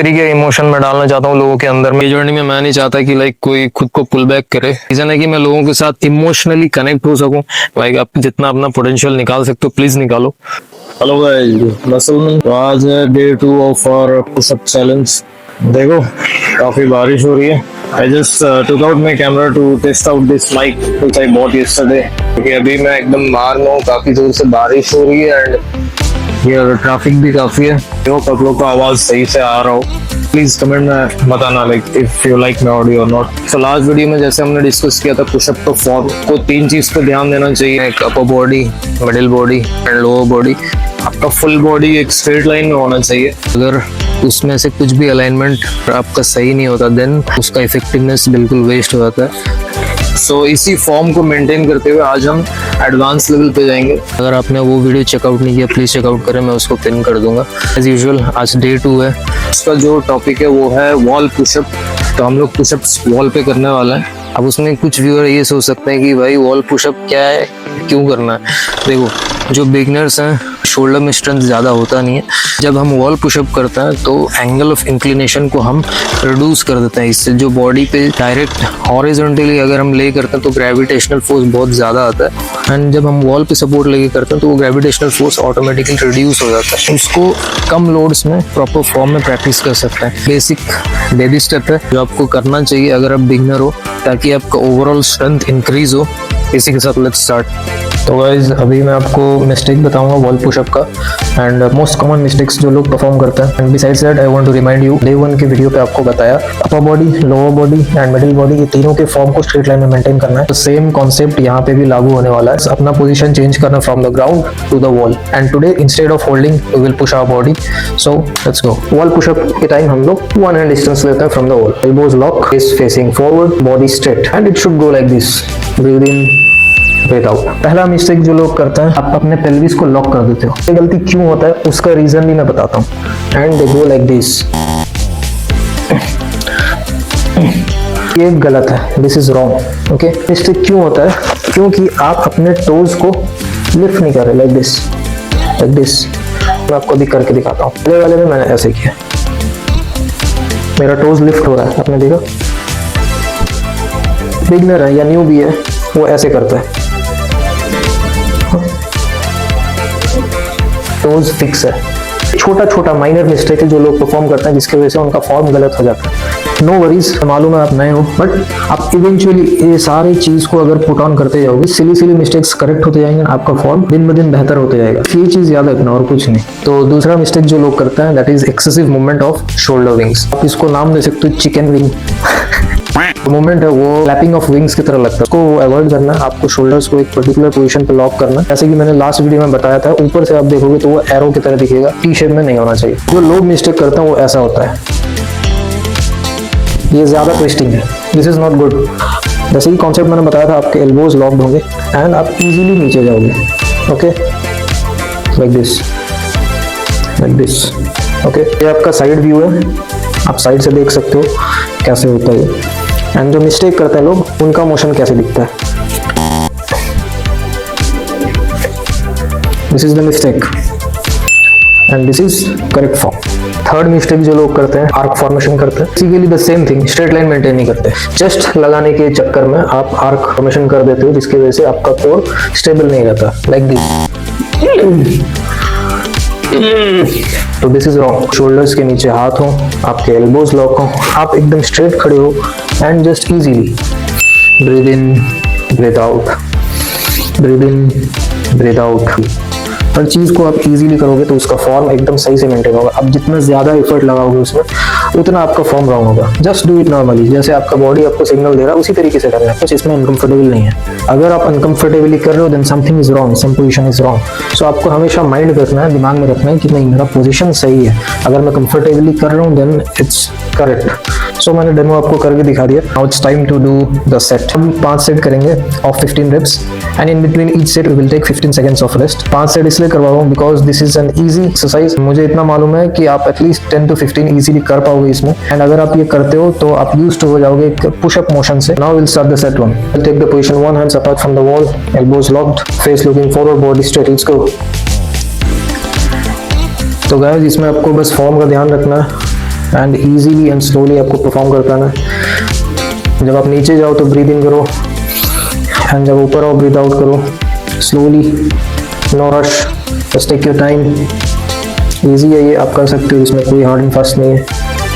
तरीके इमोशन में डालना चाहता हूँ लोगों के अंदर में जर्नी में। मैं नहीं चाहता कि लाइक कोई खुद को पुल बैक करे। रीजन है कि मैं लोगों के साथ इमोशनली कनेक्ट हो सकूं। लाइक आप जितना अपना पोटेंशियल निकाल सकते हो प्लीज निकालो। Hello guys, muscleman. तो आज है day 2 of our pushup challenge. देखो काफी बारिश हो रही है। I just took out my camera to test out this mic which I bought yesterday। क्योंकि अभी मैं एकदम बाहर में हूँ, काफी जोर से बारिश हो रही है एंड ये ट्रैफिक भी काफी है। जो आप लोग का आवाज सही से आ रहा हो प्लीज कमेंट में बताना, like if you like my audio और नॉट। तो लास्ट वीडियो में जैसे हमने डिस्कस किया था पुशअप का फॉर्म को 3 चीज पे ध्यान देना चाहिए। एक upper body, middle body and lower body. आपका फुल बॉडी एक स्ट्रेट लाइन में होना चाहिए। अगर उसमें से कुछ भी अलाइनमेंट आपका सही नहीं होता देन उसका इफेक्टिवनेस बिल्कुल वेस्ट हो जाता है। सो इसी फॉर्म को मेंटेन करते हुए आज हम एडवांस लेवल पे जाएंगे। अगर आपने वो वीडियो चेकआउट नहीं किया प्लीज चेकआउट करें, मैं उसको पिन कर दूंगा। एज यूजुअल आज डे 2 है। उसका जो टॉपिक है वो है वॉल पुशअप। तो हम लोग पुशअप्स वॉल पे करने वाले हैं। अब उसमें कुछ व्यूअर ये सोच सकते हैं कि भाई वॉल पुशअप क्या है, क्यों करना है। देखो जो बिगनर्स हैं शोल्डर में स्ट्रेंथ ज़्यादा होता नहीं है। जब हम वॉल पुशअप करते हैं तो एंगल ऑफ इंक्लिनेशन को हम रिड्यूस कर देते हैं। इससे जो बॉडी पे डायरेक्ट हॉरिजॉन्टली अगर हम ले करते हैं तो ग्रेविटेशनल फोर्स बहुत ज़्यादा आता है एंड जब हम वॉल पे सपोर्ट लेके करते हैं तो वो ग्रेविटेशनल फोर्स ऑटोमेटिकली रिड्यूस हो जाता है। उसको कम लोड्स में प्रॉपर फॉर्म में प्रैक्टिस कर सकते हैं। बेसिक बेबी स्टेप है जो आपको करना चाहिए अगर आप बिगनर हो, ताकि आपका ओवरऑल स्ट्रेंथ इंक्रीज हो। इसी के साथ लेट्स स्टार्ट। तो गाइज अभी मैं आपको मिस्टेक बताऊंगा वॉल पुशअप का एंड मोस्ट कॉमन मिस्टेक्स जो लोग परफॉर्म करते हैं। And besides that I want to remind you, day 1 के वीडियो पे आपको बताया upper body, lower body and middle body ये तीनों के फॉर्म को स्ट्रेट लाइन में मेंटेन करना है। तो सेम कॉन्सेप्ट यहाँ पे भी लागू होने वाला है। अपना पोजीशन चेंज करना from the ground to the wall and today instead of holding we will push our body. So let's go. Wall pushup के टाइम हम लोग 1 हैंड डिस्टेंस लेते हैं from the wall. Elbows lock, face facing forward, body straight and it should go like this. Breathe in, breathe out. पहला mistake जो लोग करते हैं, आप अपने पेल्विस को लॉक कर देते हो। ये गलती क्यों होता है उसका रीजन भी मैं बताता हूँ। And they go like this. ये गलत है, this is wrong. Okay, mistake क्यों होता है? क्योंकि आप अपने टोज को लिफ्ट नहीं कर रहे लाइक दिस, लाइक दिस। मैं आपको भी करके दिखाता हूँ। पहले वाले में मैंने ऐसे किया, मेरा टोज लिफ्ट हो रहा है, आपने देखा। बिगनर है या न्यू भी है वो ऐसे करता है, टोज फिक्स है। छोटा छोटा माइनर मिस्टेक है जो लोग परफॉर्म करते हैं जिसकी वजह से उनका फॉर्म गलत हो जाता है। नो वरीज, मालूम है आप नए हो बट आप इवेंचुअली ये सारी चीज को अगर पुट ऑन करते जाओगे सिली सिली मिस्टेक्स करेक्ट होते जाएंगे, आपका फॉर्म दिन ब दिन बेहतर होते जाएगा। ये चीज याद रखना और कुछ नहीं। तो दूसरा मिस्टेक जो लोग करते हैं that is excessive movement off shoulder wings. आप इसको नाम दे सकते हो चिकन विंग। मूवमेंट है वो क्लैपिंग ऑफ विंग्स की तरह लगता है, उसको अवॉइड करना। आपको शोल्डर्स को एक पर्टिकुलर पोजीशन पे लॉक करना। जैसे कि मैंने लास्ट वीडियो में बताया था, ऊपर से आप देखोगे तो वो एरो की तरह दिखेगा, टी शेप में नहीं होना चाहिए। जो लोग मिस्टेक करते हैं वो ऐसा होता है, ये ज्यादा ट्विस्टिंग है, दिस इज नॉट गुड। जैसे कि कॉन्सेप्ट मैंने बताया था, आपके एल्बोज लॉक्ड होंगे एंड आप इजीली नीचे जाओगे। Okay, like this, like this. Okay, ये आपका साइड व्यू है, आप साइड से देख सकते हो कैसे होता है। एंड जो मिस्टेक करते हैं लोग उनका मोशन कैसे दिखता है, this is the mistake and this is correct form. Third mistake जो लोग करते हैं, आर्क फॉर्मेशन करते हैं। Basically the same thing, straight line maintain नहीं करते। जस्ट लगाने के चक्कर में आप आर्क फॉर्मेशन कर देते हो जिसकी वजह से आपका कोर स्टेबल नहीं रहता, लाइक दिस। तो दिस इज रॉन्ग। शोल्डर्स के नीचे हाथ हो, आपके एल्बोज लॉक हो, आप एकदम स्ट्रेट खड़े हो and just easily breathe in, breathe out, breathe in, breathe out. हर चीज को आप इजीली करोगे तो उसका फॉर्म एकदम सही से मेंटेन होगा। आप जितना ज्यादा एफर्ट लगाओगे उसमें उतना आपका फॉर्म रॉन्ग होगा। जस्ट डू इट नॉर्मली, जैसे आपका बॉडी आपको सिग्नल दे रहा है उसी तरीके से करना है, कुछ इसमें अनकंफर्टेबल नहीं है। अगर आप अनकंफर्टेबली कर रहे हो then something is wrong, some position is wrong. So आपको हमेशा माइंड रखना है, दिमाग में रखना है कि नहीं मेरा पोजीशन सही है, अगर मैं कंफर्टेबली कर रहा हूँ देन इट्स करेक्ट। सो मैंने डेमो आपको करके दिखा दिया। Now it's time to do the set. हम 5 सेट करेंगे of 15 reps and in between each set we will take 15 seconds of rest. 5 set इसलिए करवा रहा हूँ because this is an easy exercise. मुझे इतना मालूम है कि आप एटलीस्ट 10 to 15 इजीली कर पाओगे इसमें एंड अगर आप ये करते हो तो आप यूज्ड हो जाओगे पुशअप मोशन से। Now will start the set 1। Will take the position 1 hands apart from the wall, elbows locked, face looking forward, body straight. Let's go। तो गाइस इसमें आपको बस फॉर्म का ध्यान रखना है। एंड ईजीली एंड स्लोली आपको परफॉर्म कर पाना है। जब आप नीचे जाओ तो ब्रीद इन करो एंड जब ऊपर आओ ब्रीद आउट करो slowly, no rush, just take your time. Easy है ये, आप कर सकते हो, इसमें कोई हार्ड एंड फास्ट नहीं है।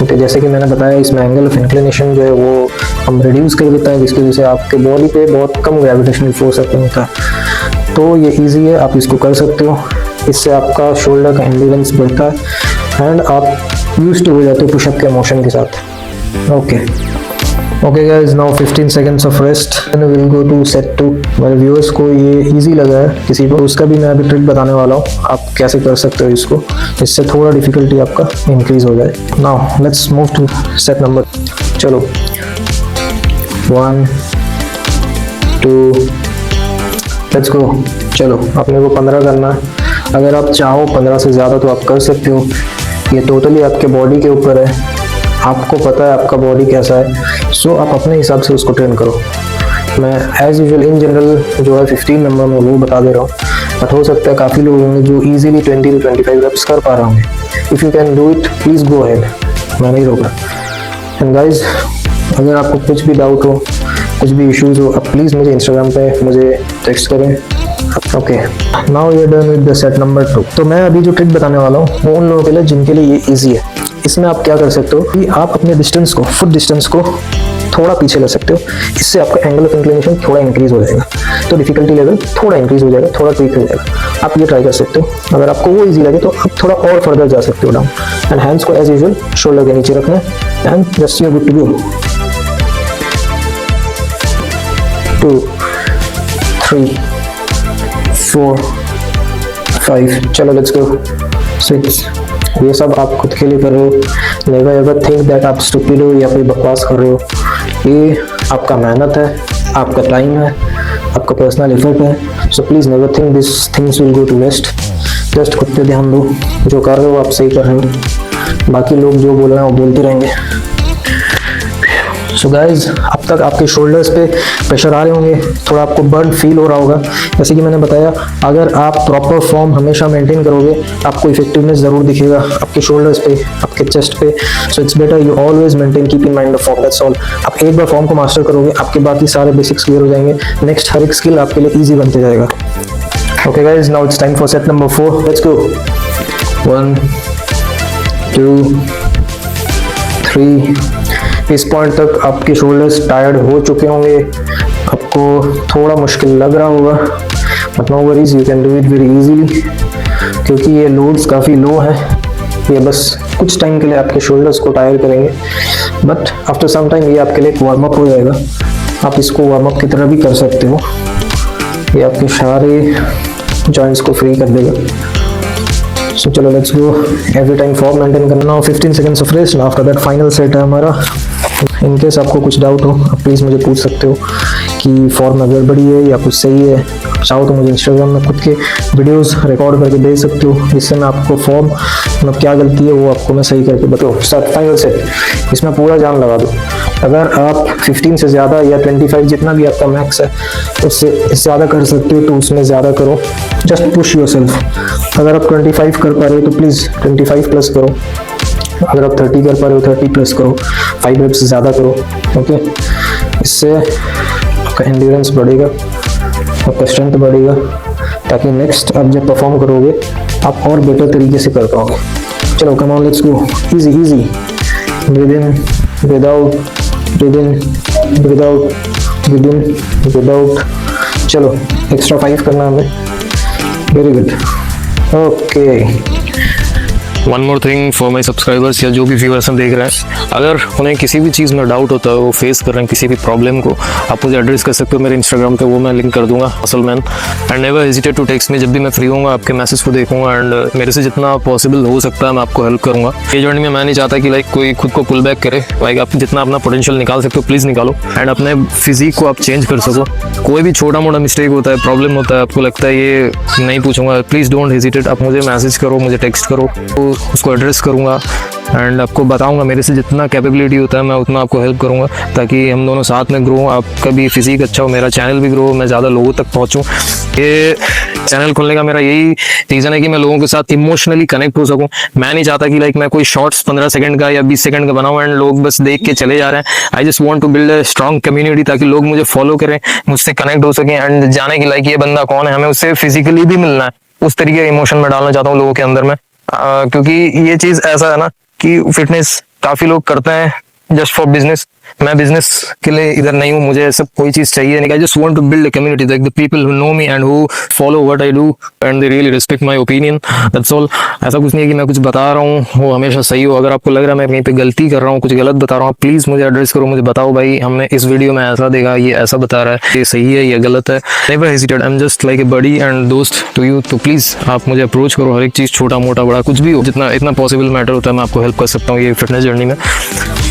तो जैसे कि मैंने बताया इसमें एंगल ऑफ इंक्लिनेशन जो है वो हम रिड्यूस कर देते हैं, जिसकी वजह से आपके बॉडी पे बहुत कम ग्रेविटेशनल फोर्स होता है। तो ये इजी है, आप इसको कर सकते हो। इससे आपका शोल्डर का एंड्योरेंस बढ़ता है एंड आप यूज्ड हो जाते हो पुशअप के मोशन के साथ। Okay guys, now 15 seconds of rest and will go to set 2। मेरे व्यूअर्स को ये इजी लगा है किसी को, उसका भी मैं अभी ट्रिक बताने वाला हूँ आप कैसे कर सकते हो इसको, इससे थोड़ा डिफिकल्टी आपका इंक्रीज हो जाए। Now let's move to set number. चलो 1 2 लेट्स गो। चलो अपने को 15 करना है। अगर आप चाहो 15 से ज़्यादा तो आप कर सकते हो, ये टोटली आपके बॉडी के ऊपर है, आपको पता है आपका बॉडी कैसा है। सो आप अपने हिसाब से उसको ट्रेन करो। मैं एज यूजुअल इन जनरल जो है 15 नंबर में वो बता दे रहा हूँ, बट हो सकता है काफ़ी लोग होंगे जो इजीली 20 to 25 रेप्स कर पा रहे होंगे। If you can do it please go ahead, मैं नहीं रोक रहा। एंड गाइज, अगर आपको कुछ भी डाउट हो, कुछ भी इश्यूज़ हो, आप प्लीज़ मुझे इंस्टाग्राम पे मुझे टेक्स्ट करें। Okay, now we are done with the set number 2। तो मैं अभी जो ट्रिक बताने वाला हूँ वो उन लोगों के लिए जिनके लिए ये ईजी है। इसमें आप क्या कर सकते हो कि आप अपने डिस्टेंस को, फुट डिस्टेंस को थोड़ा पीछे ले सकते हो। इससे आपका एंगल ऑफ इंक्लिनेशन थोड़ा इंक्रीज हो जाएगा, तो डिफिकल्टी लेवल थोड़ा इंक्रीज हो जाएगा, थोड़ा ट्वीक हो जाएगा। आप ये ट्राई कर सकते हो। अगर आपको वो इजी लगे तो आप थोड़ा और फर्दर जा सकते हो डाउन। एंड हैंड्स को एज यूजुअल शोल्डर के नीचे रखना है and just you are good to go. 2 3 4 5, चलो लेट्स गो 6। ये सब आप खुद के लिए कर रहे हो। नेवर एवर थिंक दैट आप स्टूपिड हो या कोई बकवास कर रहे हो। ये आपका मेहनत है, आपका टाइम है, आपका पर्सनल एफर्ट है। So please never think this things will go to waste. Just खुद पे ध्यान दो, जो कर रहे हो आप सही कर रहे हो, बाकी लोग जो बोल रहे हैं वो बोलते रहेंगे। सो गाइज, अब तक आपके शोल्डर्स पे प्रेशर आ रहे होंगे, थोड़ा आपको बर्न फील हो रहा होगा। जैसे कि मैंने बताया, अगर आप प्रॉपर फॉर्म हमेशा मेंटेन करोगे आपको इफेक्टिवनेस ज़रूर दिखेगा आपके शोल्डर्स पे, आपके चेस्ट पे। So it's better you always maintain, keep in mind the form, that's all. आप एक बार फॉर्म को मास्टर करोगे, आपके बाकी सारे बेसिक्स क्लियर हो जाएंगे। नेक्स्ट हर एक स्किल आपके लिए ईजी बनते जाएगा। Okay guys, now it's time for set number 4। Let's go. 1 2 3। इस पॉइंट तक आपके शोल्डर्स टायर्ड हो चुके होंगे, आपको थोड़ा मुश्किल लग रहा होगा, but no worries, you can do it very easily. क्योंकि ये लोड्स काफ़ी लो है, ये बस कुछ टाइम के लिए आपके शोल्डर्स को टायर करेंगे, बट आफ्टर सम टाइम ये आपके लिए एक वार्म अप हो जाएगा। आप इसको वार्म अप की तरह भी कर सकते हो, ये आपके सारे जॉइंट्स को फ्री कर देगा। सो चलो let's go. Every time form maintain करना हो। 15 seconds of rest, after that final set है हमारा। इन केस आपको कुछ डाउट हो आप प्लीज़ मुझे पूछ सकते हो कि फॉर्म में गड़बड़ी है या कुछ सही है। चाहो तो मुझे इंस्टाग्राम में खुद के वीडियोस रिकॉर्ड करके भेज सकते हो, जिससे मैं आपको फॉर्म मतलब क्या गलती है वो आपको मैं सही करके बताऊँ। स्टार्ट फाइनल सेट, इसमें पूरा जान लगा दो। अगर आप 15 से ज़्यादा या 25 जितना भी आपका मैक्स है उससे ज़्यादा कर सकते हो तो उसमें ज़्यादा करो। Just push yourself. अगर आप 25 कर पा रहे हो तो प्लीज़ 25 प्लस करो। अगर आप 30 कर पा रहे हो 30 प्लस करो, 5 रेप्स से ज़्यादा करो। ओके, इससे आपका एंड्योरेंस बढ़ेगा, आपका स्ट्रेंथ बढ़ेगा, ताकि नेक्स्ट आप जब परफॉर्म करोगे आप और बेटर तरीके से कर पाओगे। चलो come on, let's go. Easy easy, breathe in, breathe out, breathe in, breathe out, breathe in, breathe out. चलो एक्स्ट्रा 5 करना हमें। Very good. Okay, one more thing for my subscribers या जो भी व्यूअर्स हम देख रहे हैं, अगर उन्हें किसी भी चीज़ में डाउट होता है, वो फेस कर रहे हैं किसी भी प्रॉब्लम को, आप मुझे एड्रेस कर सकते हो मेरे इंस्टाग्राम पे, वो मैं लिंक कर दूंगा असलमैन। And never hesitate to text me, जब भी मैं फ्री होऊंगा आपके मैसेज को देखूंगा एंड मेरे से जितना पॉसिबल हो सकता है मैं आपको हेल्प करूंगा। ये जर्नी में मैं नहीं चाहता कि लाइक कोई खुद को पुल बैक करे। लाइक आप जितना अपना पोटेंशियल निकाल सकते हो प्लीज़ निकालो एंड अपने फिजिक को आप चेंज कर सको। कोई भी छोटा मोटा मिस्टेक होता है, प्रॉब्लम होता है, आपको लगता है ये नहीं पूछूंगा, प्लीज़ डोंट हेजिटेट, आप मुझे मैसेज करो, मुझे टेक्स्ट करो। तो उसको एड्रेस करूँगा एंड आपको बताऊंगा मेरे से जितना कैपेबिलिटी होता है मैं उतना आपको हेल्प करूंगा, ताकि हम दोनों साथ में ग्रो, आपका भी फिजिक अच्छा हो, मेरा चैनल भी ग्रो, मैं ज़्यादा लोगों तक पहुंचूं। ये चैनल खोलने का मेरा यही रीज़न है कि मैं लोगों के साथ इमोशनली कनेक्ट हो सकूं। मैं नहीं चाहता कि लाइक मैं कोई शॉर्ट्स 15 सेकंड का या 20 सेकंड का बनाऊं एंड लोग बस देख के चले जा रहे हैं। I just want to build a strong community, ताकि लोग मुझे फॉलो करें, मुझसे कनेक्ट हो सकें एंड जाने की लाइक ये बंदा कौन है, हमें उससे फिजिकली भी मिलना है। उस तरीके का इमोशन में डालना चाहता हूँ लोगों के अंदर में, क्योंकि ये चीज़ ऐसा है ना कि फिटनेस काफी लोग करते हैं जस्ट फॉर बिजनेस। मैं बिजनेस के लिए इधर नहीं हूँ, मुझे सब कोई चीज चाहिए नहीं। I just want to build a community, like the people who know me and who follow what I do and they really respect my opinion, that's all. ऐसा कुछ नहीं है कि मैं कुछ बता रहा हूँ वो हमेशा सही हो। अगर आपको लग रहा है मैं कहीं पे गलती कर रहा हूँ, कुछ गलत बता रहा हूँ, प्लीज मुझे एड्रेस करो, मुझे बताओ भाई हमने इस वीडियो में ऐसा देखा, ये ऐसा बता रहा है, ये सही है, ये गलत है। Never hesitate, I am just like a buddy and दोस्त टू यू। तो प्लीज आप मुझे अप्रोच करो, हर एक चीज छोटा मोटा बड़ा कुछ भी हो, जितना इतना पॉसिबल मैटर होता है मैं आपको हेल्प कर सकता हूँ ये फिटनेस जर्नी में।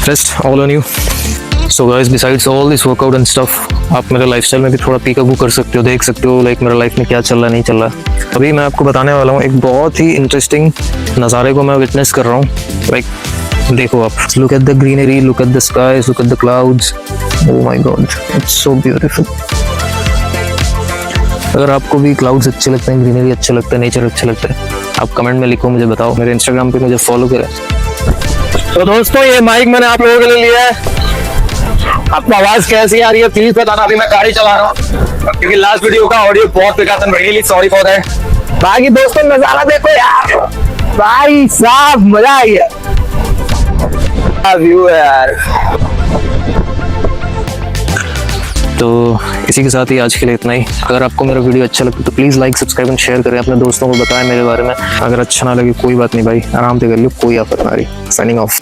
Trust all on you. So guys, besides all this workout and stuff, आप मेरे लाइफस्टाइल में भी थोड़ा पीकअप कर सकते हो, देख सकते हो लाइक मेरा लाइफ में क्या चल रहा है, नहीं चल रहा है। अभी मैं आपको बताने वाला हूँ एक बहुत ही इंटरेस्टिंग नज़ारे को मैं विटनेस कर रहा हूँ। लाइक देखो आप, look at the greenery, look at the skies, look at the clouds, oh my God, it's so beautiful. अगर आपको भी क्लाउड्स अच्छे लगते हैं, ग्रीनरी अच्छा लगता है, नेचर अच्छा लगता है, आप कमेंट में लिखो, मुझे बताओ। मेरे इंस्टाग्राम पे मुझे फॉलो करें। तो दोस्तों ये माइक मैंने आप लोगों के लिए लिया है, आपको आवाज कैसी आ रही है प्लीज बताना। अभी मैं गाड़ी चला रहा हूँ क्योंकि लास्ट वीडियो का ऑडियो बहुत बेकार था, रियली सॉरी फॉर दैट। बाकी दोस्तों नजारा देखो यार, भाई साहब मजा आ गया, व्यू है यार। तो इसी के साथ ही आज के लिए इतना ही। अगर आपको मेरा वीडियो अच्छा लगे तो please like, subscribe and share करें, अपने दोस्तों को बताएं मेरे बारे में। अगर अच्छा ना लगे कोई बात नहीं भाई, आराम से कर लो, कोई आफत ना रही। Signing off.